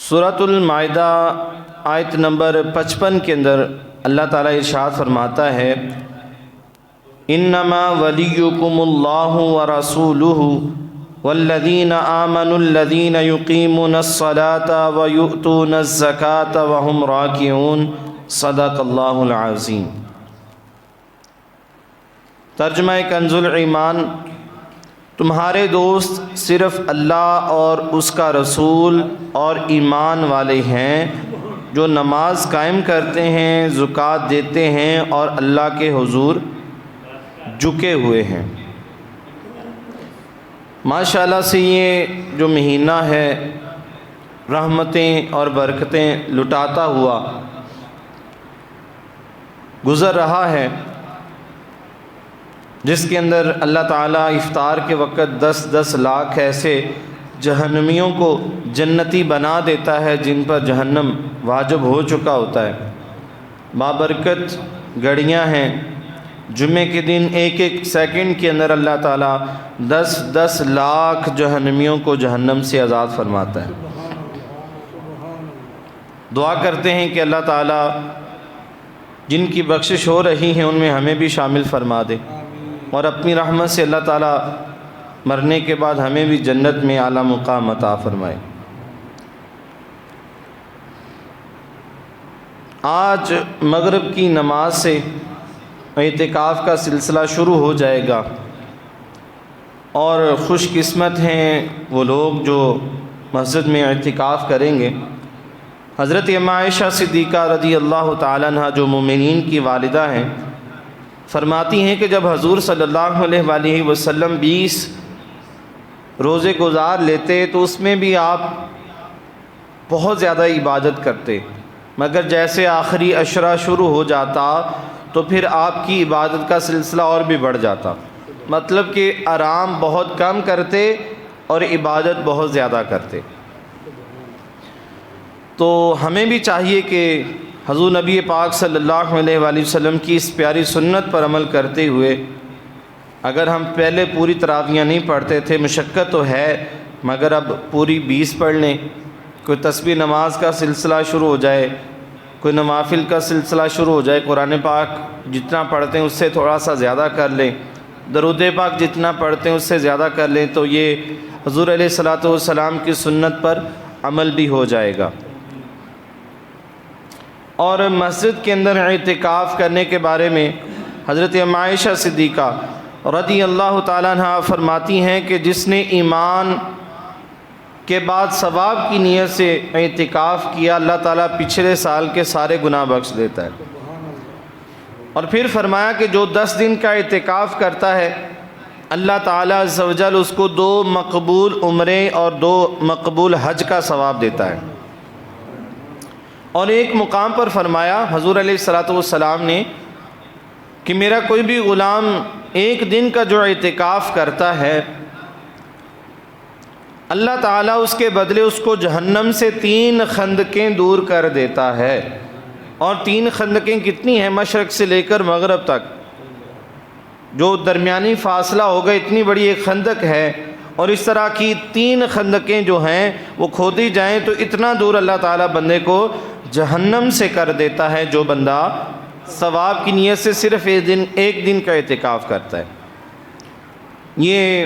سورۃ المائدہ آیت نمبر 55 کے اندر اللہ تعالیٰ ارشاد فرماتا ہے انما ولیکم اللہ ورسولہ والذین آمنوا الذین یقیمون الصلاة ویؤتون الزکاة وہم راکعون صدق اللہ العظیم۔ ترجمہ کنز الایمان، تمہارے دوست صرف اللہ اور اس کا رسول اور ایمان والے ہیں جو نماز قائم کرتے ہیں، زکوٰۃ دیتے ہیں اور اللہ کے حضور جھکے ہوئے ہیں۔ ماشاءاللہ سے یہ جو مہینہ ہے رحمتیں اور برکتیں لٹاتا ہوا گزر رہا ہے، جس کے اندر اللہ تعالیٰ افطار کے وقت 10 لاکھ ایسے جہنمیوں کو جنتی بنا دیتا ہے جن پر جہنم واجب ہو چکا ہوتا ہے۔ بابرکت گھڑیاں ہیں، جمعے کے دن ایک سیکنڈ کے اندر اللہ تعالیٰ 10 لاکھ جہنمیوں کو جہنم سے آزاد فرماتا ہے۔ دعا کرتے ہیں کہ اللہ تعالیٰ جن کی بخشش ہو رہی ہے ان میں ہمیں بھی شامل فرما دے، اور اپنی رحمت سے اللہ تعالیٰ مرنے کے بعد ہمیں بھی جنت میں اعلیٰ مقام عطا فرمائے۔ آج مغرب کی نماز سے اعتکاف کا سلسلہ شروع ہو جائے گا، اور خوش قسمت ہیں وہ لوگ جو مسجد میں اعتکاف کریں گے۔ حضرت عائشہ صدیقہ رضی اللہ تعالیٰ عنہ جو مومنین کی والدہ ہیں، فرماتی ہیں کہ جب حضور صلی اللہ علیہ وآلہ وسلم 20 روزے گزار لیتے تو اس میں بھی آپ بہت زیادہ عبادت کرتے، مگر جیسے آخری عشرہ شروع ہو جاتا تو پھر آپ کی عبادت کا سلسلہ اور بھی بڑھ جاتا، مطلب کہ آرام بہت کم کرتے اور عبادت بہت زیادہ کرتے۔ تو ہمیں بھی چاہیے کہ حضور نبی پاک صلی اللہ علیہ وآلہ وسلم کی اس پیاری سنت پر عمل کرتے ہوئے، اگر ہم پہلے پوری تراویحیں نہیں پڑھتے تھے، مشقت تو ہے مگر اب پوری 20 پڑھ لیں، کوئی تسبیح نماز کا سلسلہ شروع ہو جائے، کوئی نوافل کا سلسلہ شروع ہو جائے، قرآن پاک جتنا پڑھتے ہیں اس سے تھوڑا سا زیادہ کر لیں، درود پاک جتنا پڑھتے ہیں اس سے زیادہ کر لیں، تو یہ حضور علیہ الصلوۃ والسلام کی سنت پر عمل بھی ہو جائے گا۔ اور مسجد کے اندر اعتکاف کرنے کے بارے میں حضرت عائشہ صدیقہ رضی اللہ تعالیٰ عنہ فرماتی ہیں کہ جس نے ایمان کے بعد ثواب کی نیت سے اعتکاف کیا، اللہ تعالیٰ پچھلے سال کے سارے گناہ بخش دیتا ہے۔ اور پھر فرمایا کہ جو 10 دن کا اعتکاف کرتا ہے، اللہ تعالیٰ عز و جل اس کو 2 مقبول عمرے اور 2 مقبول حج کا ثواب دیتا ہے۔ اور ایک مقام پر فرمایا حضور علیہ الصلوۃ والسلام نے کہ میرا کوئی بھی غلام 1 دن کا جو اعتکاف کرتا ہے، اللہ تعالیٰ اس کے بدلے اس کو جہنم سے 3 خندقیں دور کر دیتا ہے۔ اور 3 خندقیں کتنی ہیں؟ مشرق سے لے کر مغرب تک جو درمیانی فاصلہ ہوگا اتنی بڑی ایک خندق ہے، اور اس طرح کی 3 خندقیں جو ہیں وہ کھودی جائیں تو اتنا دور اللہ تعالیٰ بندے کو جہنم سے کر دیتا ہے جو بندہ ثواب کی نیت سے صرف ایک دن کا اعتکاف کرتا ہے۔ یہ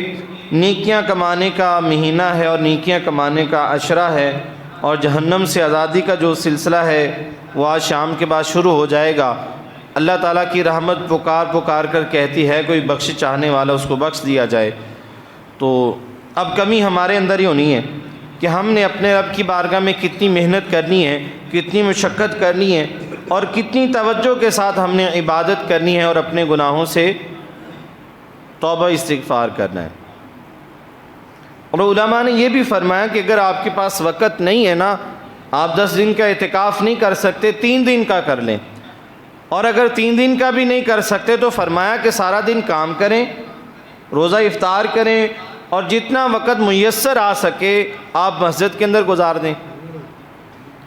نیکیاں کمانے کا مہینہ ہے اور نیکیاں کمانے کا عشرہ ہے، اور جہنم سے آزادی کا جو سلسلہ ہے وہ آج شام کے بعد شروع ہو جائے گا۔ اللہ تعالیٰ کی رحمت پکار کر کہتی ہے کوئی بخش چاہنے والا اس کو بخش دیا جائے۔ تو اب کمی ہمارے اندر ہی ہونی ہے کہ ہم نے اپنے رب کی بارگاہ میں کتنی محنت کرنی ہے، کتنی مشقت کرنی ہے، اور کتنی توجہ کے ساتھ ہم نے عبادت کرنی ہے اور اپنے گناہوں سے توبہ استغفار کرنا ہے۔ اور علماء نے یہ بھی فرمایا کہ اگر آپ کے پاس وقت نہیں ہے نا، آپ 10 دن کا اعتکاف نہیں کر سکتے، 3 دن کا کر لیں، اور اگر 3 دن کا بھی نہیں کر سکتے تو فرمایا کہ سارا دن کام کریں، روزہ افطار کریں، اور جتنا وقت میسر آ سکے آپ مسجد کے اندر گزار دیں۔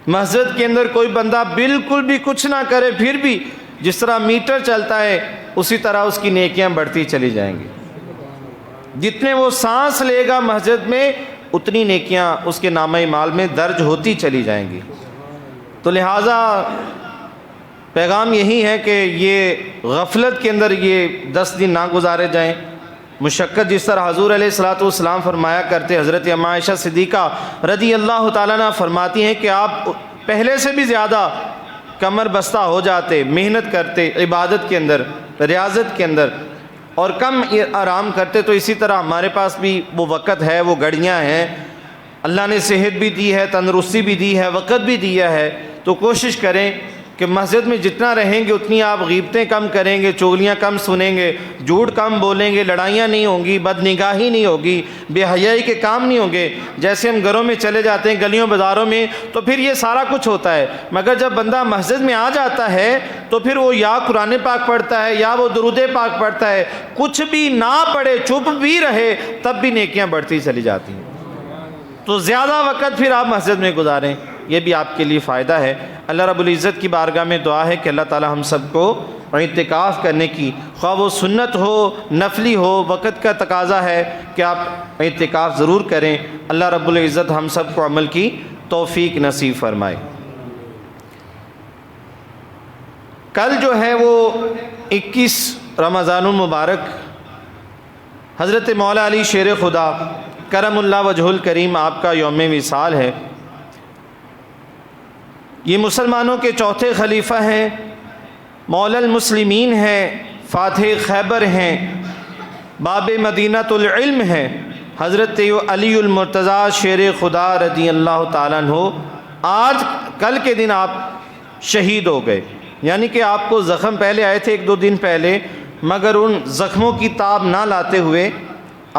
مسجد کے اندر کوئی بندہ بالکل بھی کچھ نہ کرے، پھر بھی جس طرح میٹر چلتا ہے اسی طرح اس کی نیکیاں بڑھتی چلی جائیں گی۔ جتنے وہ سانس لے گا مسجد میں اتنی نیکیاں اس کے نامہ اعمال میں درج ہوتی چلی جائیں گی۔ تو لہٰذا پیغام یہی ہے کہ یہ غفلت کے اندر یہ 10 دن نہ گزارے جائیں۔ مشقت جس طرح حضور علیہ الصلوۃ والسلام فرمایا کرتے، حضرت اماں عائشہ صدیقہ رضی اللہ تعالیٰ عنہ فرماتی ہیں کہ آپ پہلے سے بھی زیادہ کمر بستہ ہو جاتے، محنت کرتے عبادت کے اندر، ریاضت کے اندر، اور کم آرام کرتے۔ تو اسی طرح ہمارے پاس بھی وہ وقت ہے، وہ گھڑیاں ہیں، اللہ نے صحت بھی دی ہے، تندرستی بھی دی ہے، وقت بھی دیا ہے، تو کوشش کریں کہ مسجد میں جتنا رہیں گے اتنی آپ غیبتیں کم کریں گے، چغلیاں کم سنیں گے، جھوٹ کم بولیں گے، لڑائیاں نہیں ہوں گی، بد نگاہی نہیں ہوگی، بے حیائی کے کام نہیں ہوں گے۔ جیسے ہم گھروں میں چلے جاتے ہیں، گلیوں بازاروں میں، تو پھر یہ سارا کچھ ہوتا ہے، مگر جب بندہ مسجد میں آ جاتا ہے تو پھر وہ یا قرآن پاک پڑھتا ہے یا وہ درود پاک پڑھتا ہے، کچھ بھی نہ پڑھے، چپ بھی رہے، تب بھی نیکیاں بڑھتی چلی جاتی ہیں۔ تو زیادہ وقت پھر آپ مسجد میں گزاریں، یہ بھی آپ کے لیے فائدہ ہے۔ اللہ رب العزت کی بارگاہ میں دعا ہے کہ اللہ تعالی ہم سب کو اعتکاف کرنے کی، خواہ وہ سنت ہو نفلی ہو، وقت کا تقاضا ہے کہ آپ اعتکاف ضرور کریں۔ اللہ رب العزت ہم سب کو عمل کی توفیق نصیب فرمائے۔ کل جو ہے وہ 21 رمضان المبارک حضرت مولا علی شیر خدا کرم اللہ وجہ الکریم آپ کا یوم وصال ہے۔ یہ مسلمانوں کے چوتھے خلیفہ ہیں، مولا المسلمین ہیں، فاتح خیبر ہیں، باب مدینۃ العلم ہیں، حضرت علی المرتضیٰ شیر خدا رضی اللہ تعالیٰ عنہ۔ آج کل کے دن آپ شہید ہو گئے، یعنی کہ آپ کو زخم پہلے آئے تھے 1-2 دن پہلے، مگر ان زخموں کی تاب نہ لاتے ہوئے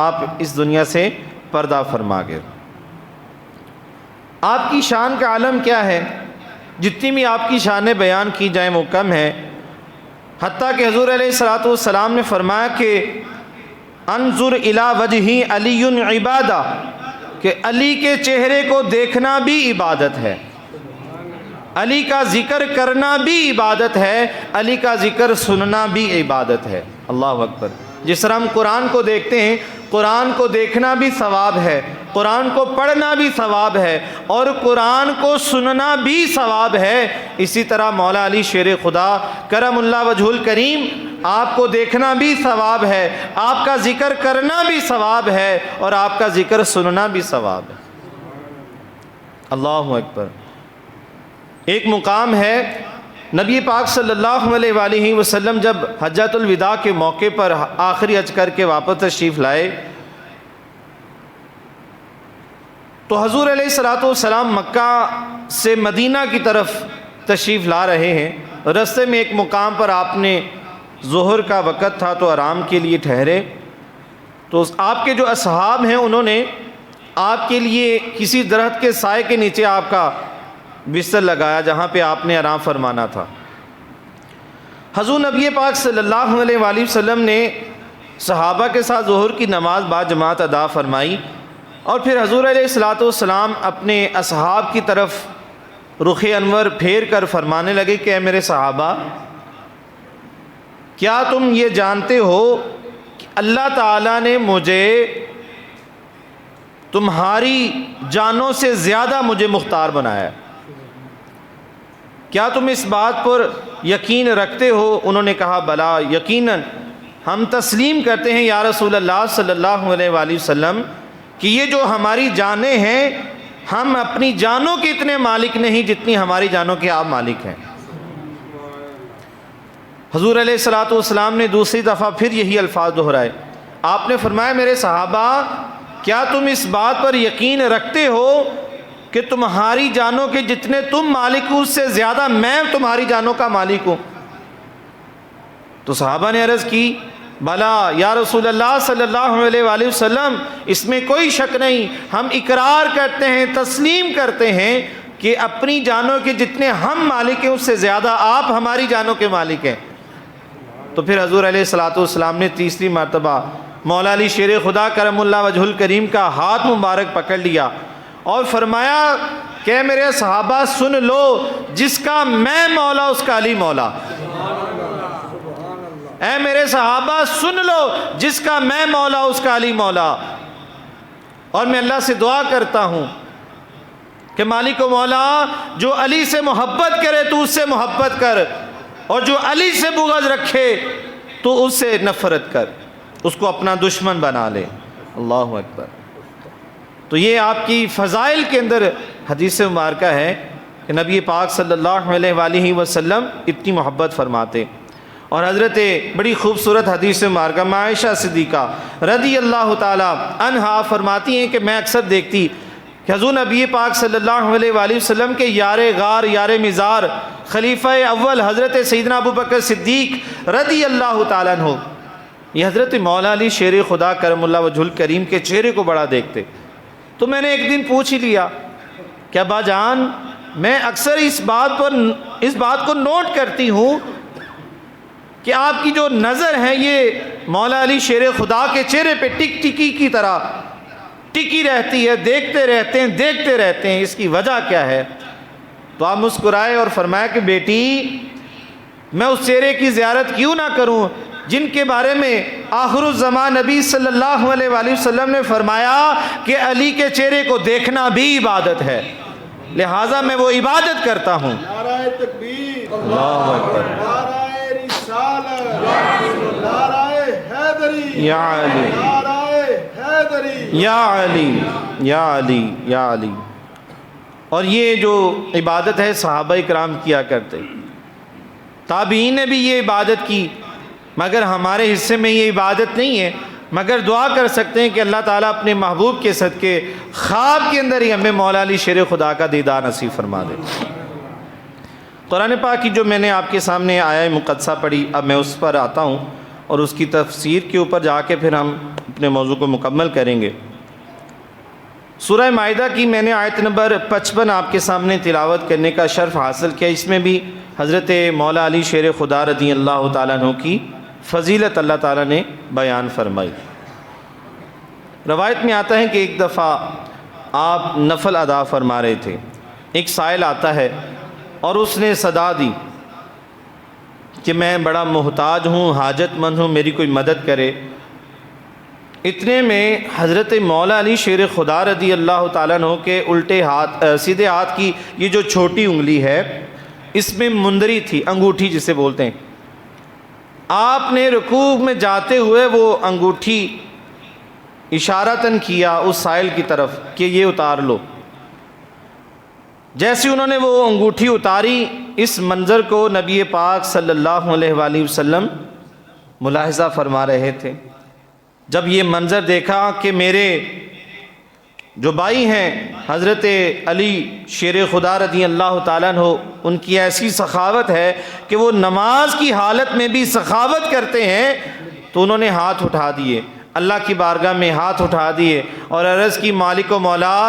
آپ اس دنیا سے پردہ فرما گئے۔ آپ کی شان کا عالم کیا ہے؟ جتنی بھی آپ کی شانیں بیان کی جائیں وہ کم ہے، حتیٰ کہ حضور علیہ الصلوۃ والسلام نے فرمایا کہ انظر الی وجہ علی عبادہ، کہ علی کے چہرے کو دیکھنا بھی عبادت ہے، علی کا ذکر کرنا بھی عبادت ہے، علی کا ذکر سننا بھی عبادت ہے۔ اللہ اکبر۔ جس طرح ہم قرآن کو دیکھتے ہیں، قرآن کو دیکھنا بھی ثواب ہے، قرآن کو پڑھنا بھی ثواب ہے، اور قرآن کو سننا بھی ثواب ہے، اسی طرح مولا علی شیر خدا کرم اللہ وجہ الکریم آپ کو دیکھنا بھی ثواب ہے، آپ کا ذکر کرنا بھی ثواب ہے، اور آپ کا ذکر سننا بھی ثواب ہے۔ اللہ اکبر۔ ایک مقام ہے، نبی پاک صلی اللہ علیہ وآلہ وسلم جب حجۃ الوداع کے موقع پر آخری حج کر کے واپس تشریف لائے تو حضور علیہ الصلوۃ والسلام مکہ سے مدینہ کی طرف تشریف لا رہے ہیں۔ رستے میں ایک مقام پر آپ نے ظہر کا وقت تھا تو آرام کے لیے ٹھہرے، تو آپ کے جو اصحاب ہیں انہوں نے آپ کے لیے کسی درخت کے سائے کے نیچے آپ کا بستر لگایا جہاں پہ آپ نے آرام فرمانا تھا۔ حضور نبی پاک صلی اللہ علیہ وآلہ وسلم نے صحابہ کے ساتھ ظہر کی نماز با جماعت ادا فرمائی، اور پھر حضور علیہ الصلوۃ والسلام اپنے اصحاب کی طرف رخ انور پھیر کر فرمانے لگے کہ اے میرے صحابہ، کیا تم یہ جانتے ہو کہ اللہ تعالیٰ نے مجھے تمہاری جانوں سے زیادہ مجھے مختار بنایا ہے؟ کیا تم اس بات پر یقین رکھتے ہو؟ انہوں نے کہا بلا، یقیناً ہم تسلیم کرتے ہیں یا رسول اللہ صلی اللہ علیہ وآلہ وسلم کہ یہ جو ہماری جانیں ہیں، ہم اپنی جانوں کے اتنے مالک نہیں جتنی ہماری جانوں کے آپ مالک ہیں۔ حضور علیہ الصلوۃ والسلام نے دوسری دفعہ پھر یہی الفاظ دہرائے۔ آپ نے فرمایا میرے صحابہ، کیا تم اس بات پر یقین رکھتے ہو کہ تمہاری جانوں کے جتنے تم مالک ہو اس سے زیادہ میں تمہاری جانوں کا مالک ہوں؟ تو صحابہ نے عرض کی بلا یا رسول اللہ صلی اللہ علیہ وآلہ وسلم، اس میں کوئی شک نہیں، ہم اقرار کرتے ہیں، تسلیم کرتے ہیں کہ اپنی جانوں کے جتنے ہم مالک ہیں اس سے زیادہ آپ ہماری جانوں کے مالک ہیں۔ تو پھر حضور علیہ الصلوۃ والسلام نے تیسری مرتبہ مولا علی شیر خدا کرم اللہ وجہ الکریم کا ہاتھ مبارک پکڑ لیا اور فرمایا کہ میرے صحابہ سن لو، جس کا میں مولا اس کا علی مولا۔ اے میرے صحابہ سن لو، جس کا میں مولا اس کا علی مولا۔ اور میں اللہ سے دعا کرتا ہوں کہ مالک و مولا جو علی سے محبت کرے تو اس سے محبت کر، اور جو علی سے بغض رکھے تو اس سے نفرت کر، اس کو اپنا دشمن بنا لے۔ اللہ اکبر۔ تو یہ آپ کی فضائل کے اندر حدیث مبارکہ ہے کہ نبی پاک صلی اللہ علیہ وآلہ وسلم اتنی محبت فرماتے۔ اور حضرت بڑی خوبصورت حدیث مبارکہ عائشہ صدیقہ رضی اللہ تعالی عنہا فرماتی ہیں کہ میں اکثر دیکھتی کہ حضور نبی پاک صلی اللہ علیہ وآلہ وسلم کے یار غار یار مزار خلیفہ اول حضرت سیدنا ابو بکر صدیق رضی اللہ تعالیٰ عنہ، یہ حضرت مولا علی شیر خدا کرم اللہ وجہ الکریم کے چہرے کو بڑا دیکھتے۔ تو میں نے ایک دن پوچھ ہی لیا کہ ابا جان میں اکثر اس بات کو نوٹ کرتی ہوں کہ آپ کی جو نظر ہے یہ مولا علی شیر خدا کے چہرے پہ ٹک ٹکی کی طرح ٹکی رہتی ہے، دیکھتے رہتے ہیں، اس کی وجہ کیا ہے؟ تو آپ مسکرائے اور فرمایا کہ بیٹی میں اس چہرے کی زیارت کیوں نہ کروں جن کے بارے میں آخر الزمان نبی صلی اللہ علیہ وآلہ وسلم نے فرمایا کہ علی کے چہرے کو دیکھنا بھی عبادت ہے، لہٰذا میں وہ عبادت کرتا ہوں۔ نعرہ تکبیر، اللہ اکبر، نعرہ رسالت، نعرہ حیدری، یا علی، نعرہ حیدری، یا علی، یا علی، یا علی۔ اور یہ جو عبادت ہے صحابہ کرام کیا کرتے، تابعین نے بھی یہ عبادت کی، مگر ہمارے حصے میں یہ عبادت نہیں ہے، مگر دعا کر سکتے ہیں کہ اللہ تعالیٰ اپنے محبوب کے صدقے خواب کے اندر ہی ہمیں مولا علی شیر خدا کا دیدار نصیب فرما دے۔ قرآن پاک کی جو میں نے آپ کے سامنے آیہ مقدسہ پڑھی، اب میں اس پر آتا ہوں اور اس کی تفسیر کے اوپر جا کے پھر ہم اپنے موضوع کو مکمل کریں گے۔ سورہ مائدہ کی میں نے آیت نمبر 55 آپ کے سامنے تلاوت کرنے کا شرف حاصل کیا۔ اس میں بھی حضرت مولا علی شیر خدا رضی اللہ تعالیٰ عنہ کی فضیلت اللہ تعالیٰ نے بیان فرمائی۔ روایت میں آتا ہے کہ ایک دفعہ آپ نفل ادا فرما رہے تھے، ایک سائل آتا ہے اور اس نے صدا دی کہ میں بڑا محتاج ہوں، حاجت مند ہوں، میری کوئی مدد کرے۔ اتنے میں حضرت مولا علی شیر خدا رضی اللہ تعالیٰ عنہ کے الٹے ہاتھ سیدھے ہاتھ کی یہ جو چھوٹی انگلی ہے اس میں مندری تھی، انگوٹھی جسے بولتے ہیں۔ آپ نے رکوع میں جاتے ہوئے وہ انگوٹھی اشارتاً کیا اس سائل کی طرف کہ یہ اتار لو۔ جیسے انہوں نے وہ انگوٹھی اتاری، اس منظر کو نبی پاک صلی اللہ علیہ وآلہ وسلم ملاحظہ فرما رہے تھے۔ جب یہ منظر دیکھا کہ میرے جو بھائی ہیں حضرت علی شیر خدا رضی اللہ تعالیٰ عنہ، ان کی ایسی سخاوت ہے کہ وہ نماز کی حالت میں بھی سخاوت کرتے ہیں، تو انہوں نے ہاتھ اٹھا دیے، اللہ کی بارگاہ میں ہاتھ اٹھا دیے اور عرض کی مالک و مولا،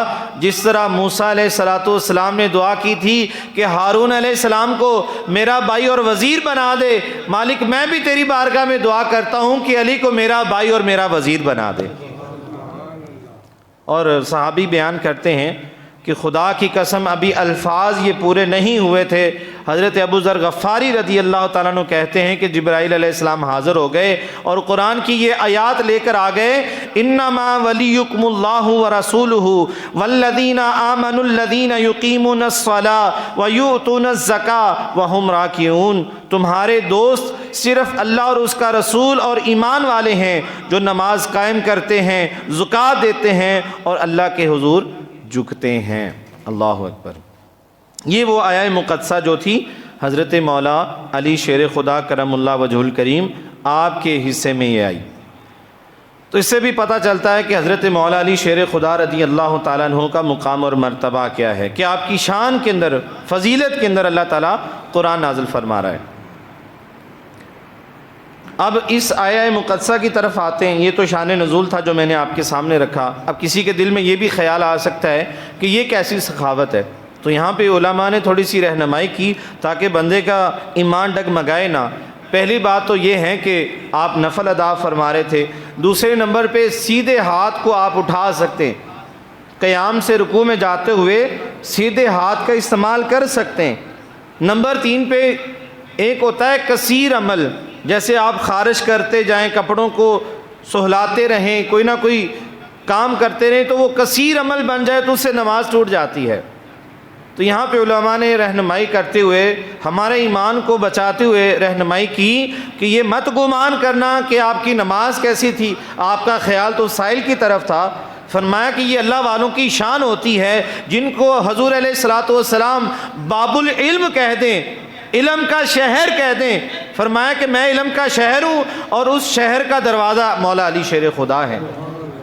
جس طرح موسیٰ علیہ السلام نے دعا کی تھی کہ ہارون علیہ السلام کو میرا بھائی اور وزیر بنا دے، مالک میں بھی تیری بارگاہ میں دعا کرتا ہوں کہ علی کو میرا بھائی اور میرا وزیر بنا دے۔ اور صحابی بیان کرتے ہیں کہ خدا کی قسم ابھی الفاظ یہ پورے نہیں ہوئے تھے، حضرت ابو ذر غفاری رضی اللہ تعالیٰ عنہ کہتے ہیں کہ جبرائیل علیہ السلام حاضر ہو گئے اور قرآن کی یہ آیات لے کر آ گئے، انما ولیکم اللہ ورسولہ والذین آمنوا الذین یقیمون الصلاۃ ویؤتون الزکاۃ وہم راکعون، تمہارے دوست صرف اللہ اور اس کا رسول اور ایمان والے ہیں جو نماز قائم کرتے ہیں، زکوٰۃ دیتے ہیں اور اللہ کے حضور جھکتے ہیں۔ اللہ اکبر۔ یہ وہ آیہ مقدسہ جو تھی حضرت مولا علی شیر خدا کرم اللہ وجہ الکریم آپ کے حصے میں یہ آئی۔ تو اس سے بھی پتہ چلتا ہے کہ حضرت مولا علی شیر خدا رضی اللہ تعالیٰ عنہ کا مقام اور مرتبہ کیا ہے، کہ آپ کی شان کے اندر، فضیلت کے اندر اللہ تعالیٰ قرآن نازل فرما رہا ہے۔ اب اس آیہ مقدسہ کی طرف آتے ہیں۔ یہ تو شان نزول تھا جو میں نے آپ کے سامنے رکھا۔ اب کسی کے دل میں یہ بھی خیال آ سکتا ہے کہ یہ کیسی سخاوت ہے، تو یہاں پہ علماء نے تھوڑی سی رہنمائی کی تاکہ بندے کا ایمان ڈگمگائے نہ۔ پہلی بات تو یہ ہے کہ آپ نفل ادا فرما رہے تھے، دوسرے نمبر پہ سیدھے ہاتھ کو آپ اٹھا سکتے ہیں، قیام سے رکوع میں جاتے ہوئے سیدھے ہاتھ کا استعمال کر سکتے ہیں۔ نمبر 3 پہ ایک ہوتا ہے کثیر عمل، جیسے آپ خارش کرتے جائیں، کپڑوں کو سہلاتے رہیں، کوئی نہ کوئی کام کرتے رہیں تو وہ کثیر عمل بن جائے تو اس سے نماز ٹوٹ جاتی ہے۔ تو یہاں پہ علماء نے رہنمائی کرتے ہوئے ہمارے ایمان کو بچاتے ہوئے رہنمائی کی کہ یہ مت گمان کرنا کہ آپ کی نماز کیسی تھی، آپ کا خیال تو سائل کی طرف تھا۔ فرمایا کہ یہ اللہ والوں کی شان ہوتی ہے جن کو حضور علیہ الصلوۃ والسلام باب العلم کہہ دیں، علم کا شہر کہہ دیں۔ فرمایا کہ میں علم کا شہر ہوں اور اس شہر کا دروازہ مولا علی شیر خدا ہے۔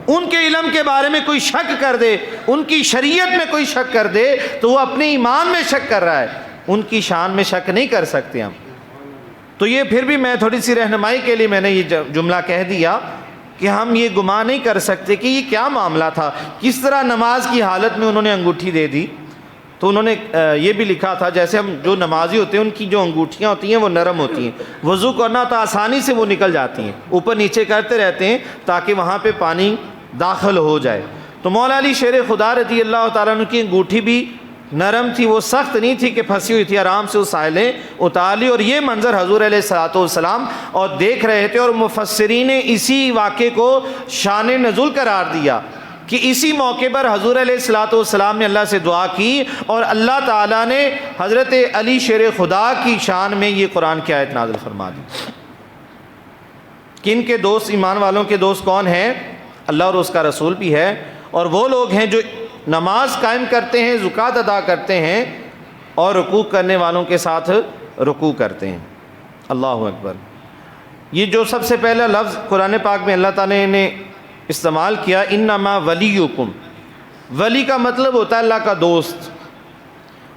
ان کے علم کے بارے میں کوئی شک کر دے، ان کی شریعت میں کوئی شک کر دے تو وہ اپنے ایمان میں شک کر رہا ہے، ان کی شان میں شک نہیں کر سکتے ہم۔ تو یہ پھر بھی میں تھوڑی سی رہنمائی کے لیے میں نے یہ جملہ کہہ دیا کہ ہم یہ گمان نہیں کر سکتے کہ یہ کیا معاملہ تھا، کس طرح نماز کی حالت میں انہوں نے انگوٹھی دے دی۔ تو انہوں نے یہ بھی لکھا تھا جیسے ہم جو نمازی ہوتے ہیں ان کی جو انگوٹھیاں ہوتی ہیں وہ نرم ہوتی ہیں، وضو کرنا تو آسانی سے وہ نکل جاتی ہیں، اوپر نیچے کرتے رہتے ہیں تاکہ وہاں پہ پانی داخل ہو جائے۔ تو مولا علی شیر خدا رضی اللہ تعالیٰ عنہ کی انگوٹھی بھی نرم تھی، وہ سخت نہیں تھی کہ پھنسی ہوئی تھی، آرام سے اس سائلیں اتار لی۔ اور یہ منظر حضور علیہ الصلوۃ والسلام اور دیکھ رہے تھے، اور مفسرین نے اسی واقعے کو شان نزول قرار دیا کہ اسی موقع پر حضور علیہ الصلوۃ والسلام نے اللہ سے دعا کی اور اللہ تعالیٰ نے حضرت علی شیر خدا کی شان میں یہ قرآن کی آیت نازل فرما دی۔ کن کے دوست، ایمان والوں کے دوست کون ہیں؟ اللہ اور اس کا رسول بھی ہے، اور وہ لوگ ہیں جو نماز قائم کرتے ہیں، زکوٰۃ ادا کرتے ہیں اور رکوع کرنے والوں کے ساتھ رکوع کرتے ہیں۔ اللہ اکبر۔ یہ جو سب سے پہلا لفظ قرآن پاک میں اللہ تعالیٰ نے استعمال کیا، انما ولیکم، ولی کا مطلب ہوتا ہے اللہ کا دوست،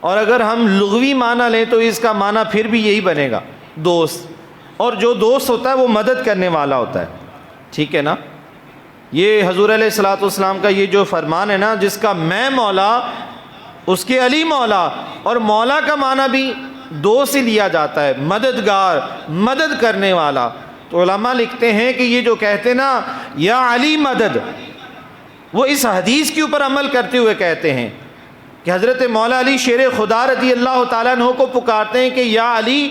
اور اگر ہم لغوی معنی لیں تو اس کا معنی پھر بھی یہی بنے گا، دوست۔ اور جو دوست ہوتا ہے وہ مدد کرنے والا ہوتا ہے، ٹھیک ہے نا۔ یہ حضور علیہ الصلوۃ والسلام کا یہ جو فرمان ہے نا، جس کا میں مولا اس کے علی مولا، اور مولا کا معنی بھی دوست ہی لیا جاتا ہے، مددگار، مدد کرنے والا۔ تو علماء لکھتے ہیں کہ یہ جو کہتے نا یا علی مدد، وہ اس حدیث کے اوپر عمل کرتے ہوئے کہتے ہیں کہ حضرت مولا علی شیر خدا رضی اللہ تعالیٰ عنہ کو پکارتے ہیں کہ یا علی،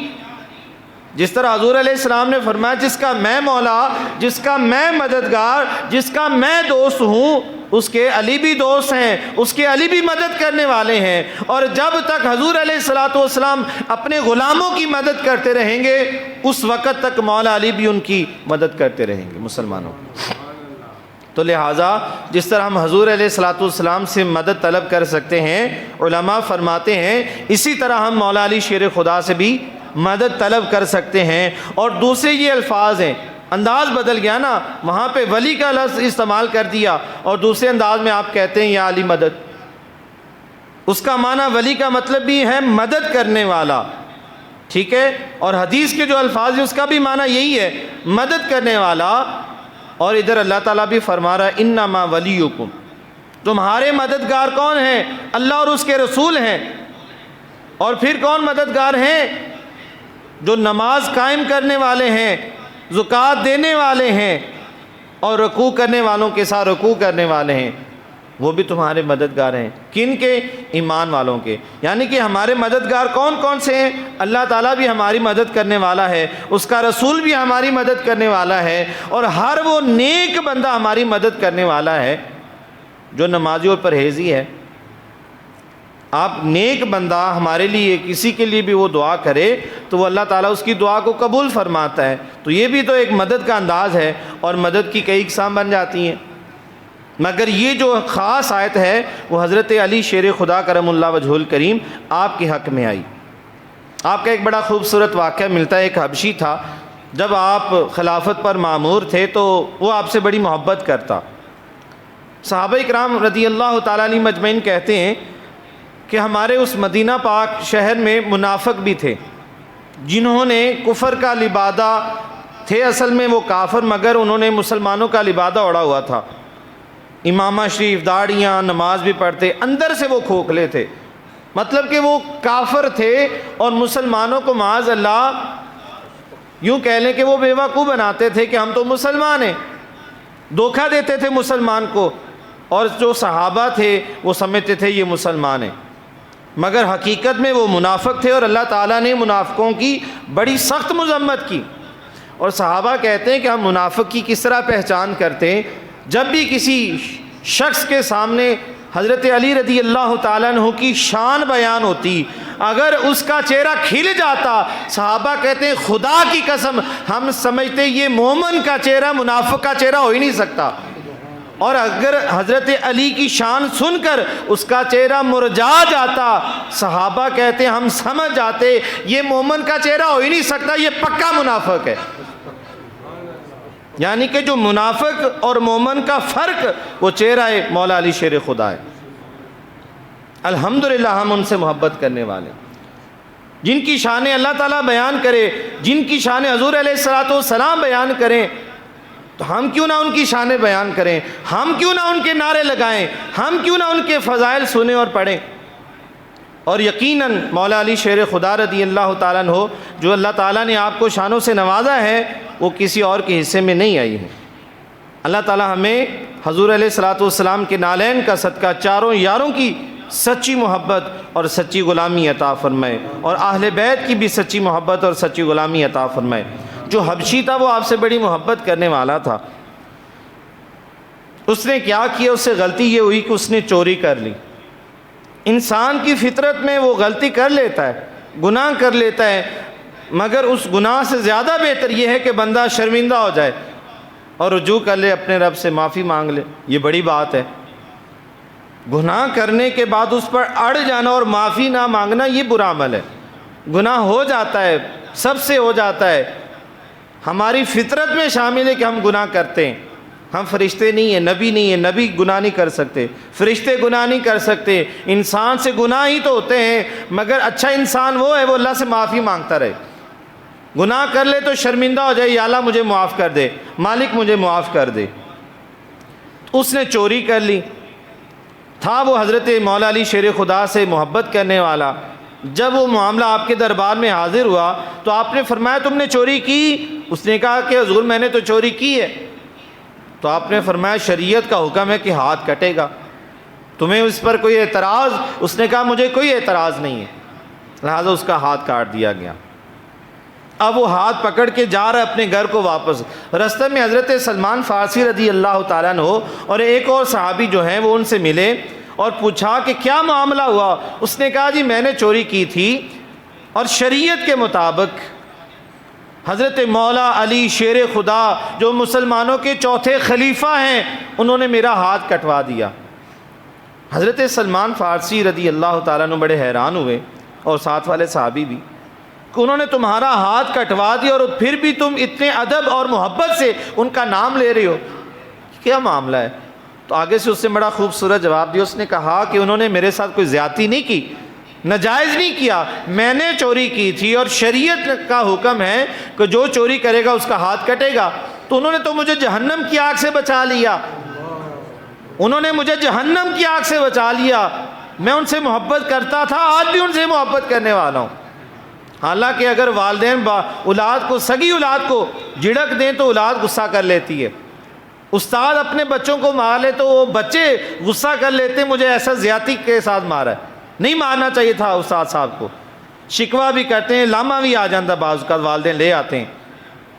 جس طرح حضور علیہ السلام نے فرمایا جس کا میں مولا، جس کا میں مددگار، جس کا میں دوست ہوں، اس کے علی بھی دوست ہیں، اس کے علی بھی مدد کرنے والے ہیں۔ اور جب تک حضور علیہ الصلوۃ والسلام اپنے غلاموں کی مدد کرتے رہیں گے اس وقت تک مولا علی بھی ان کی مدد کرتے رہیں گے مسلمانوں۔ تو لہٰذا جس طرح ہم حضور علیہ الصلوۃ والسلام سے مدد طلب کر سکتے ہیں، علماء فرماتے ہیں اسی طرح ہم مولا علی شیر خدا سے بھی مدد طلب کر سکتے ہیں۔ اور دوسرے یہ الفاظ ہیں، انداز بدل گیا نا، وہاں پہ ولی کا لفظ استعمال کر دیا اور دوسرے انداز میں آپ کہتے ہیں یا علی مدد۔ اس کا معنی ولی کا مطلب بھی ہے مدد کرنے والا، ٹھیک ہے، اور حدیث کے جو الفاظ ہیں اس کا بھی معنی یہی ہے، مدد کرنے والا۔ اور ادھر اللہ تعالیٰ بھی فرما رہا ہے انما ولیکم، تمہارے مددگار کون ہیں؟ اللہ اور اس کے رسول ہیں۔ اور پھر کون مددگار ہیں؟ جو نماز قائم کرنے والے ہیں، زکوٰۃ دینے والے ہیں اور رکوع کرنے والوں کے ساتھ رکوع کرنے والے ہیں، وہ بھی تمہارے مددگار ہیں۔ کن کے؟ ایمان والوں کے۔ یعنی کہ ہمارے مددگار کون کون سے ہیں؟ اللہ تعالیٰ بھی ہماری مدد کرنے والا ہے، اس کا رسول بھی ہماری مدد کرنے والا ہے، اور ہر وہ نیک بندہ ہماری مدد کرنے والا ہے جو نمازی اور پرہیزی ہے۔ آپ نیک بندہ ہمارے لیے کسی کے لیے بھی وہ دعا کرے تو وہ اللہ تعالیٰ اس کی دعا کو قبول فرماتا ہے۔ تو یہ بھی تو ایک مدد کا انداز ہے، اور مدد کی کئی اقسام بن جاتی ہیں، مگر یہ جو خاص آیت ہے وہ حضرت علی شیر خدا کرم اللہ وجہ الکریم آپ کے حق میں آئی۔ آپ کا ایک بڑا خوبصورت واقعہ ملتا ہے، ایک حبشی تھا، جب آپ خلافت پر مامور تھے تو وہ آپ سے بڑی محبت کرتا۔ صحابہ کرام رضی اللہ تعالیٰ عنہ مجمعین کہتے ہیں کہ ہمارے اس مدینہ پاک شہر میں منافق بھی تھے جنہوں نے کفر کا لبادہ تھے، اصل میں وہ کافر مگر انہوں نے مسلمانوں کا لبادہ اوڑھا ہوا تھا، امامہ شریف، داڑیاں، نماز بھی پڑھتے، اندر سے وہ کھوکھلے تھے، مطلب کہ وہ کافر تھے اور مسلمانوں کو معاذ اللہ یوں کہہ لیں کہ وہ بیوقوف بناتے تھے کہ ہم تو مسلمان ہیں، دھوکہ دیتے تھے مسلمان کو، اور جو صحابہ تھے وہ سمجھتے تھے یہ مسلمان ہیں، مگر حقیقت میں وہ منافق تھے، اور اللہ تعالیٰ نے منافقوں کی بڑی سخت مذمت کی۔ اور صحابہ کہتے ہیں کہ ہم منافق کی کس طرح پہچان کرتے ہیں؟ جب بھی کسی شخص کے سامنے حضرت علی رضی اللہ تعالیٰ عنہ کی شان بیان ہوتی، اگر اس کا چہرہ کھل جاتا، صحابہ کہتے ہیں خدا کی قسم ہم سمجھتے یہ مومن کا چہرہ منافق کا چہرہ ہو ہی نہیں سکتا، اور اگر حضرت علی کی شان سن کر اس کا چہرہ مرجھا جاتا، صحابہ کہتے ہیں ہم سمجھ جاتے یہ مومن کا چہرہ ہو ہی نہیں سکتا، یہ پکا منافق ہے۔ یعنی کہ جو منافق اور مومن کا فرق وہ چہرہ ہے مولا علی شیر خدا ہے۔ الحمدللہ ہم ان سے محبت کرنے والے، جن کی شانیں اللہ تعالیٰ بیان کرے، جن کی شانیں حضور علیہ السلام بیان کریں، تو ہم کیوں نہ ان کی شانیں بیان کریں، ہم کیوں نہ ان کے نعرے لگائیں، ہم کیوں نہ ان کے فضائل سنیں اور پڑھیں۔ اور یقیناً مولا علی شیر خدا رضی اللہ تعالیٰ عنہ جو اللہ تعالیٰ نے آپ کو شانوں سے نوازا ہے وہ کسی اور کے حصے میں نہیں آئی ہے۔ اللہ تعالیٰ ہمیں حضور علیہ السلام کے نالین کا صدقہ چاروں یاروں کی سچی محبت اور سچی غلامی عطا فرمائے، اور اہل بیت کی بھی سچی محبت اور سچی غلامی عطا فرمائے۔ جو حبشی تھا وہ آپ سے بڑی محبت کرنے والا تھا، اس نے کیا کیا؟ اس سے غلطی یہ ہوئی کہ اس نے چوری کر لی۔ انسان کی فطرت میں وہ غلطی کر لیتا ہے، گناہ کر لیتا ہے، مگر اس گناہ سے زیادہ بہتر یہ ہے کہ بندہ شرمندہ ہو جائے اور رجوع کر لے، اپنے رب سے معافی مانگ لے، یہ بڑی بات ہے۔ گناہ کرنے کے بعد اس پر اڑ جانا اور معافی نہ مانگنا یہ برا عمل ہے۔ گناہ ہو جاتا ہے، سب سے ہو جاتا ہے، ہماری فطرت میں شامل ہے کہ ہم گناہ کرتے ہیں۔ ہم فرشتے نہیں ہیں، نبی نہیں ہیں، نبی گناہ نہیں کر سکتے، فرشتے گناہ نہیں کر سکتے، انسان سے گناہ ہی تو ہوتے ہیں، مگر اچھا انسان وہ ہے وہ اللہ سے معافی مانگتا رہے۔ گناہ کر لے تو شرمندہ ہو جائے، یا اللہ مجھے معاف کر دے، مالک مجھے معاف کر دے۔ اس نے چوری کر لی، تھا وہ حضرت مولا علی شیر خدا سے محبت کرنے والا۔ جب وہ معاملہ آپ کے دربار میں حاضر ہوا تو آپ نے فرمایا تم نے چوری کی؟ اس نے کہا کہ حضور میں نے تو چوری کی ہے۔ تو آپ نے فرمایا شریعت کا حکم ہے کہ ہاتھ کٹے گا، تمہیں اس پر کوئی اعتراض؟ اس نے کہا مجھے کوئی اعتراض نہیں ہے، لہٰذا اس کا ہاتھ کاٹ دیا گیا۔ اب وہ ہاتھ پکڑ کے جا رہا ہے اپنے گھر کو واپس، رستے میں حضرت سلمان فارسی رضی اللہ تعالیٰ عنہ اور ایک اور صحابی جو ہیں وہ ان سے ملے اور پوچھا کہ کیا معاملہ ہوا؟ اس نے کہا جی میں نے چوری کی تھی، اور شریعت کے مطابق حضرت مولا علی شیر خدا جو مسلمانوں کے چوتھے خلیفہ ہیں انہوں نے میرا ہاتھ کٹوا دیا۔ حضرت سلمان فارسی رضی اللہ تعالیٰ عنہ بڑے حیران ہوئے، اور ساتھ والے صحابی بھی، کہ انہوں نے تمہارا ہاتھ کٹوا دیا اور پھر بھی تم اتنے ادب اور محبت سے ان کا نام لے رہے ہو، کیا معاملہ ہے؟ تو آگے سے اس نے بڑا خوبصورت جواب دیا۔ اس نے کہا کہ انہوں نے میرے ساتھ کوئی زیادتی نہیں کی، ناجائز نہیں کیا، میں نے چوری کی تھی اور شریعت کا حکم ہے کہ جو چوری کرے گا اس کا ہاتھ کٹے گا، تو انہوں نے تو مجھے جہنم کی آگ سے بچا لیا، انہوں نے مجھے جہنم کی آگ سے بچا لیا۔ میں ان سے محبت کرتا تھا، آج بھی ان سے محبت کرنے والا ہوں۔ حالانکہ اگر والدین اولاد کو، سگی اولاد کو جھڑک دیں تو اولاد غصہ کر لیتی ہے، استاد اپنے بچوں کو مار لے تو وہ بچے غصہ کر لیتے ہیں مجھے ایسا زیادتی کے ساتھ مارا ہے، نہیں مارنا چاہیے تھا استاد صاحب کو، شکوہ بھی کرتے ہیں، لاما بھی آ جاتا بعض اوقات، والدین لے آتے ہیں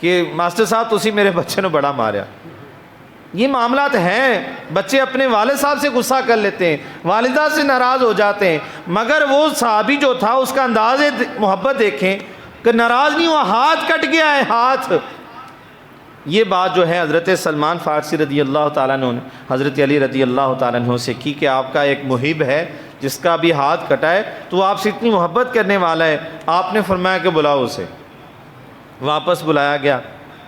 کہ ماسٹر صاحب تسی میرے بچے نے بڑا ماریا۔ یہ معاملات ہیں، بچے اپنے والد صاحب سے غصہ کر لیتے ہیں، والدہ سے ناراض ہو جاتے ہیں، مگر وہ صحابی جو تھا اس کا انداز محبت دیکھیں کہ ناراض نہیں ہوا، ہاتھ کٹ گیا ہے، ہاتھ۔ یہ بات جو ہے حضرت سلمان فارسی رضی اللہ تعالیٰ عنہ نے حضرت علی رضی اللہ تعالیٰ عنہ سے کی کہ آپ کا ایک محب ہے جس کا بھی ہاتھ کٹا ہے تو وہ آپ سے اتنی محبت کرنے والا ہے۔ آپ نے فرمایا کہ بلاؤ اسے، واپس بلایا گیا،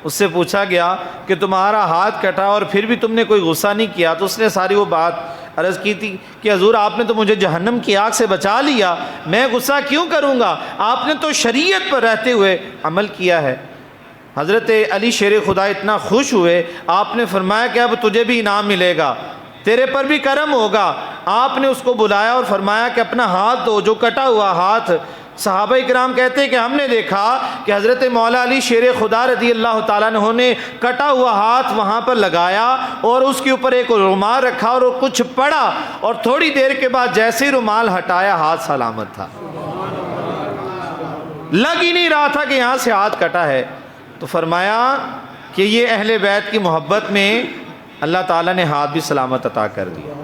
اس سے پوچھا گیا کہ تمہارا ہاتھ کٹا اور پھر بھی تم نے کوئی غصہ نہیں کیا، تو اس نے ساری وہ بات عرض کی تھی کہ حضور آپ نے تو مجھے جہنم کی آگ سے بچا لیا، میں غصہ کیوں کروں گا، آپ نے تو شریعت پر رہتے ہوئے عمل کیا ہے۔ حضرت علی شیر خدا اتنا خوش ہوئے، آپ نے فرمایا کہ اب تجھے بھی انعام ملے گا، تیرے پر بھی کرم ہوگا۔ آپ نے اس کو بلایا اور فرمایا کہ اپنا ہاتھ دو، جو کٹا ہوا ہاتھ۔ صحابہ اکرام کہتے ہیں کہ ہم نے دیکھا کہ حضرت مولا علی شیر خدا رضی اللہ تعالیٰ عنہ نے کٹا ہوا ہاتھ وہاں پر لگایا اور اس کے اوپر ایک رومال رکھا اور وہ کچھ پڑا، اور تھوڑی دیر کے بعد جیسے ہی رومال ہٹایا ہاتھ سلامت تھا، لگ ہی نہیں رہا تھا کہ یہاں سے ہاتھ کٹا ہے۔ تو فرمایا کہ یہ اہل بیت کی محبت میں اللہ تعالیٰ نے ہاتھ بھی سلامت عطا کر دیا۔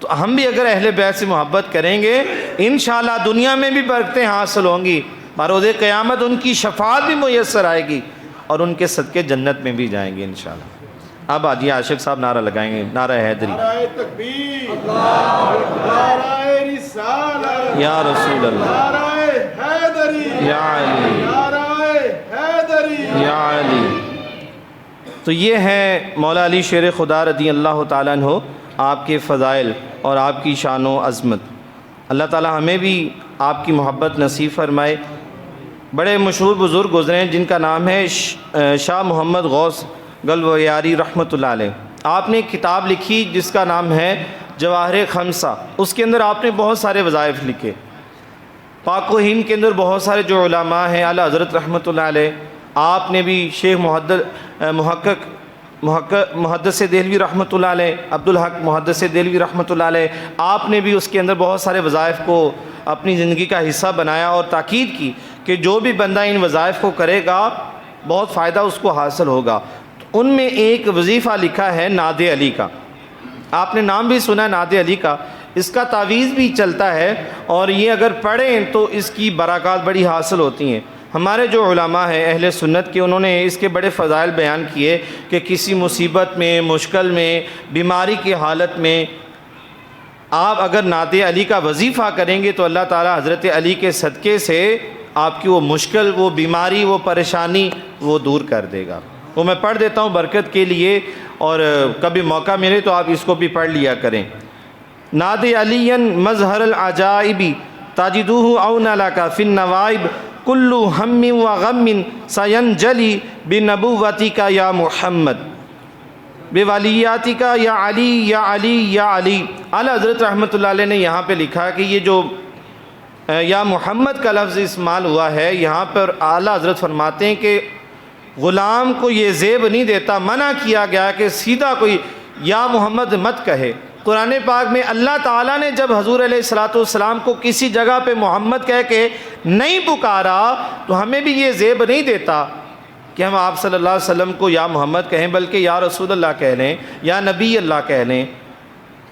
تو ہم بھی اگر اہل بیت سے محبت کریں گے انشاءاللہ دنیا میں بھی برکتیں حاصل ہوں گی، بروز قیامت ان کی شفاعت بھی میسر آئے گی اور ان کے صدقے جنت میں بھی جائیں گے انشاءاللہ۔ اب آجیے عاشق صاحب نعرہ لگائیں گے، نعرہ حیدری۔ نعرہ تکبیر، نعرہ رسالت، یا رسول اللہ، نعرہ حیدری، یا علی، نعرہ حیدری، یا علی۔ تو یہ ہے مولا علی شیر خدا رضی اللہ تعالیٰ عنہ، آپ کے فضائل اور آپ کی شان و عظمت۔ اللہ تعالیٰ ہمیں بھی آپ کی محبت نصیب فرمائے۔ بڑے مشہور بزرگ گزرے ہیں جن کا نام ہے شاہ محمد غوث گلویاری رحمۃ اللہ علیہ۔ آپ نے ایک کتاب لکھی جس کا نام ہے جواہر خمسہ، اس کے اندر آپ نے بہت سارے وظائف لکھے۔ پاک و ہند کے اندر بہت سارے جو علماء ہیں، اعلیٰ حضرت رحمۃ اللہ علیہ، آپ نے بھی شیخ محدث دہلوی رحمۃ اللہ علیہ، عبدالحق محدث دہلوی رحمۃ اللہ علیہ، آپ نے بھی اس کے اندر بہت سارے وظائف کو اپنی زندگی کا حصہ بنایا اور تاکید کی کہ جو بھی بندہ ان وظائف کو کرے گا بہت فائدہ اس کو حاصل ہوگا۔ ان میں ایک وظیفہ لکھا ہے ناد علی کا، آپ نے نام بھی سنا ناد علی کا، اس کا تعویذ بھی چلتا ہے اور یہ اگر پڑھیں تو اس کی برکات بڑی حاصل ہوتی ہیں۔ ہمارے جو علماء ہیں اہل سنت کے، انہوں نے اس کے بڑے فضائل بیان کیے کہ کسی مصیبت میں، مشکل میں، بیماری کی حالت میں آپ اگر نعت علی کا وظیفہ کریں گے تو اللہ تعالیٰ حضرت علی کے صدقے سے آپ کی وہ مشکل، وہ بیماری، وہ پریشانی وہ دور کر دے گا۔ وہ میں پڑھ دیتا ہوں برکت کے لیے، اور کبھی موقع ملے تو آپ اس کو بھی پڑھ لیا کریں۔ ناد علی مظہر العجائب تاجدوہ اون لک فی النوائب کل ہم و غم سینجلی بنبوتک یا محمد بولیاتک یا علی یا علی یا علی۔ اعلیٰ حضرت رحمۃ اللہ علیہ نے یہاں پہ لکھا کہ یہ جو یا محمد کا لفظ استعمال ہوا ہے، یہاں پر اعلیٰ حضرت فرماتے ہیں کہ غلام کو یہ زیب نہیں دیتا، منع کیا گیا کہ سیدھا کوئی یا محمد مت کہے۔ قرآن پاک میں اللہ تعالیٰ نے جب حضور علیہ الصلاۃ والسلام کو کسی جگہ پہ محمد کہہ کے نہیں پکارا تو ہمیں بھی یہ زیب نہیں دیتا کہ ہم آپ صلی اللہ علیہ وسلم کو یا محمد کہیں، بلکہ یا رسول اللہ کہہ لیں، یا نبی اللہ کہہ لیں۔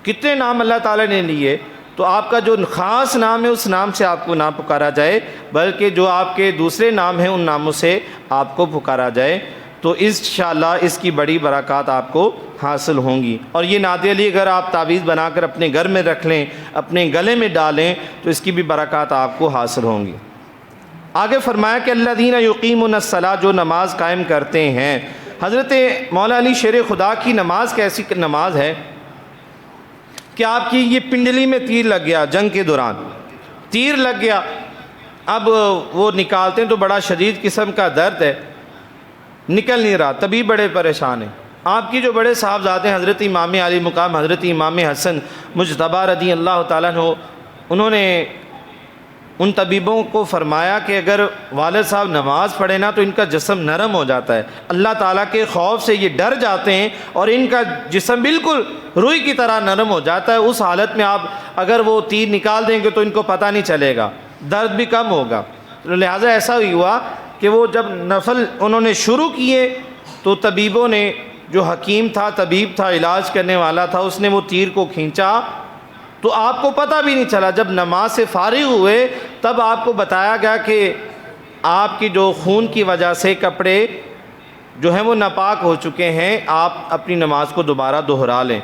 کتنے نام اللہ تعالیٰ نے لیے، تو آپ کا جو خاص نام ہے اس نام سے آپ کو نہ پکارا جائے، بلکہ جو آپ کے دوسرے نام ہیں ان ناموں سے آپ کو پکارا جائے، تو انشاءاللہ اس کی بڑی برکات آپ کو حاصل ہوں گی۔ اور یہ نعت علی اگر آپ تعویذ بنا کر اپنے گھر میں رکھ لیں، اپنے گلے میں ڈالیں، تو اس کی بھی برکات آپ کو حاصل ہوں گی۔ آگے فرمایا کہ الذین یقیمون الصلاۃ، جو نماز قائم کرتے ہیں۔ حضرت مولا علی شیر خدا کی نماز کیسی نماز ہے کہ آپ کی یہ پنڈلی میں تیر لگ گیا، جنگ کے دوران تیر لگ گیا، اب وہ نکالتے ہیں تو بڑا شدید قسم کا درد ہے، نکل نہیں رہا، طبیب بڑے پریشان ہیں۔ آپ کی جو بڑے صاحبزادے ہیں حضرت امام علی مقام حضرت امام حسن مجتبیٰ رضی اللہ تعالیٰ عنہ، انہوں نے ان طبیبوں کو فرمایا کہ اگر والد صاحب نماز پڑھے نا تو ان کا جسم نرم ہو جاتا ہے، اللہ تعالیٰ کے خوف سے یہ ڈر جاتے ہیں اور ان کا جسم بالکل روئی کی طرح نرم ہو جاتا ہے۔ اس حالت میں آپ اگر وہ تیر نکال دیں گے تو ان کو پتہ نہیں چلے گا، درد بھی کم ہوگا۔ لہٰذا ایسا ہی ہوا کہ وہ جب نفل انہوں نے شروع کیے تو طبیبوں نے، جو حکیم تھا، طبیب تھا، علاج کرنے والا تھا، اس نے وہ تیر کو کھینچا تو آپ کو پتہ بھی نہیں چلا۔ جب نماز سے فارغ ہوئے تب آپ کو بتایا گیا کہ آپ کی جو خون کی وجہ سے کپڑے جو ہیں وہ ناپاک ہو چکے ہیں، آپ اپنی نماز کو دوبارہ دہرا لیں،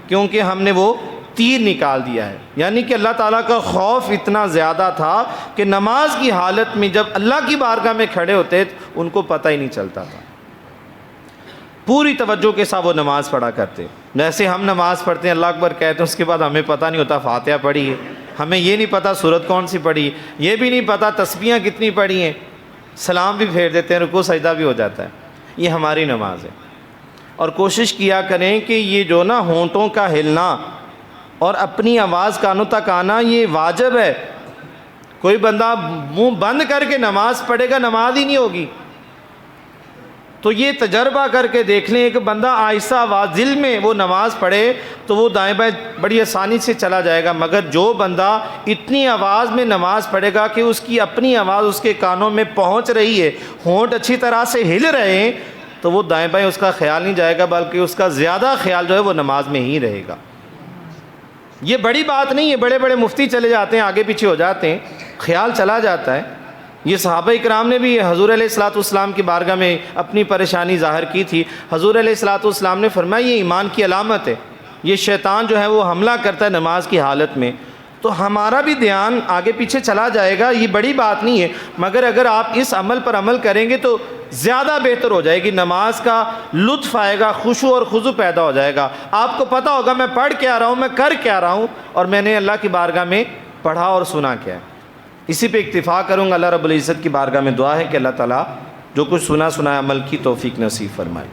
کیونکہ ہم نے وہ تیر نکال دیا ہے۔ یعنی کہ اللہ تعالیٰ کا خوف اتنا زیادہ تھا کہ نماز کی حالت میں جب اللہ کی بارگاہ میں کھڑے ہوتے ان کو پتہ ہی نہیں چلتا تھا، پوری توجہ کے ساتھ وہ نماز پڑھا کرتے۔ جیسے ہم نماز پڑھتے ہیں، اللہ اکبر کہتے ہیں، اس کے بعد ہمیں پتہ نہیں ہوتا فاتحہ پڑھی ہے، ہمیں یہ نہیں پتہ سورت کون سی پڑھی، یہ بھی نہیں پتہ تسبیحاں کتنی پڑھی ہیں، سلام بھی پھیر دیتے ہیں، رکوع سجدہ بھی ہو جاتا ہے۔ یہ ہماری نماز ہے۔ اور کوشش کیا کریں کہ یہ جو نا ہونٹوں کا ہلنا اور اپنی آواز کانوں تک آنا یہ واجب ہے۔ کوئی بندہ منہ بند کر کے نماز پڑھے گا، نماز ہی نہیں ہوگی۔ تو یہ تجربہ کر کے دیکھ لیں کہ بندہ آہستہ آواز دل میں وہ نماز پڑھے تو وہ دائیں بائیں بڑی آسانی سے چلا جائے گا، مگر جو بندہ اتنی آواز میں نماز پڑھے گا کہ اس کی اپنی آواز اس کے کانوں میں پہنچ رہی ہے، ہونٹ اچھی طرح سے ہل رہے ہیں، تو وہ دائیں بائیں اس کا خیال نہیں جائے گا، بلکہ اس کا زیادہ خیال جو ہے وہ نماز میں ہی رہے گا۔ یہ بڑی بات نہیں ہے، بڑے بڑے مفتی چلے جاتے ہیں، آگے پیچھے ہو جاتے ہیں، خیال چلا جاتا ہے۔ یہ صحابہ کرام نے بھی حضور علیہ الصلوۃ والسلام کی بارگاہ میں اپنی پریشانی ظاہر کی تھی۔ حضور علیہ الصلوۃ والسلام نے فرمایا یہ ایمان کی علامت ہے، یہ شیطان جو ہے وہ حملہ کرتا ہے نماز کی حالت میں، تو ہمارا بھی دھیان آگے پیچھے چلا جائے گا، یہ بڑی بات نہیں ہے، مگر اگر آپ اس عمل پر عمل کریں گے تو زیادہ بہتر ہو جائے گی، نماز کا لطف آئے گا، خشوع اور خضوع پیدا ہو جائے گا، آپ کو پتہ ہوگا میں پڑھ کے آ رہا ہوں، میں کر کے آ رہا ہوں، اور میں نے اللہ کی بارگاہ میں پڑھا اور سنا کیا ہے۔ اسی پہ اکتفا کروں گا۔ اللہ رب العزت کی بارگاہ میں دعا ہے کہ اللہ تعالیٰ جو کچھ سنا سنایا عمل کی توفیق نصیب فرمائے۔